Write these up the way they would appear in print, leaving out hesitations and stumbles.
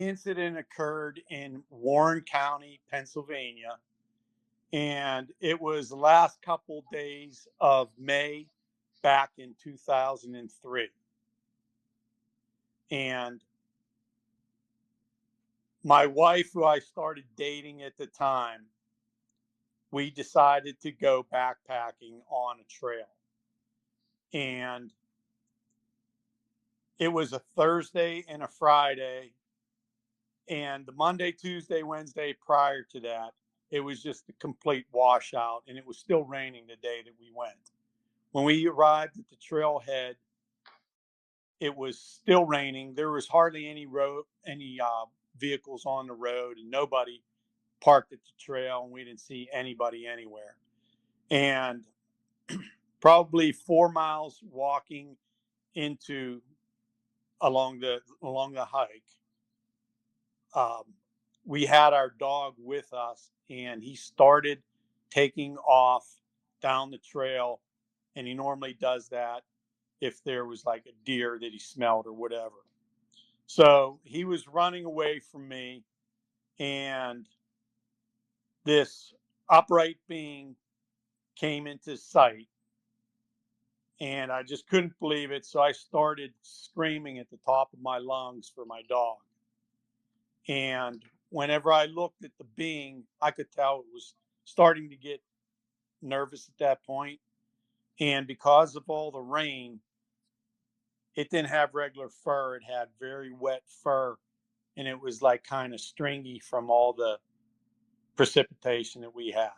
Incident occurred in Warren County, Pennsylvania, and it was the last couple days of May back in 2003. And my wife, who I started dating at the time, we decided to go backpacking on a trail. And it was a Thursday and a Friday. And the Monday, Tuesday, Wednesday prior to that, it was just a complete washout. And it was still raining the day that we went. When we arrived at the trailhead, it was still raining. There was hardly any vehicles on the road, and nobody parked at the trail, and we didn't see anybody anywhere. And probably 4 miles walking into along the hike, um, we had our dog with us, and he started taking off down the trail, and he normally does that if there was like a deer that he smelled or whatever. So he was running away from me, and this upright being came into sight, and I just couldn't believe it. So I started screaming at the top of my lungs for my dog. And whenever I looked at the being, I could tell it was starting to get nervous at that point. And because of all the rain, it didn't have regular fur. It had very wet fur, and it was like kind of stringy from all the precipitation that we had.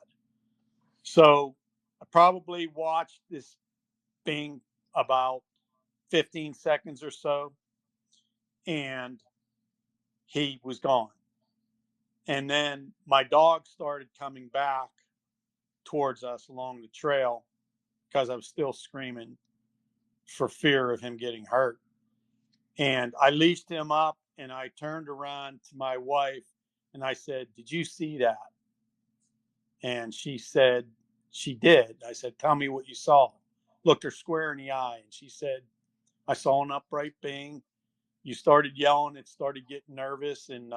So I probably watched this thing about 15 seconds or so, and he was gone. And then my dog started coming back towards us along the trail because I was still screaming for fear of him getting hurt. And I leashed him up, and I turned around to my wife and I said, "Did you see that?" And she said, she did. I said, "Tell me what you saw." Looked her square in the eye, and she said, "I saw an upright being. You started yelling, it started getting nervous, and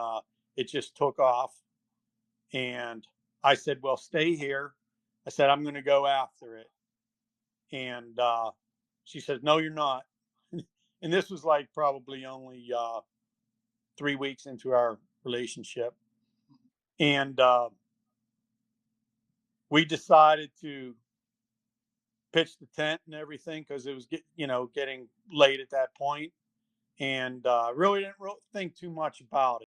it just took off." And I said, "Well, stay here." I said, "I'm going to go after it." And she says, "No, you're not." And this was like probably only 3 weeks into our relationship. And we decided to pitch the tent and everything because it was getting late at that point, and really didn't think too much about it.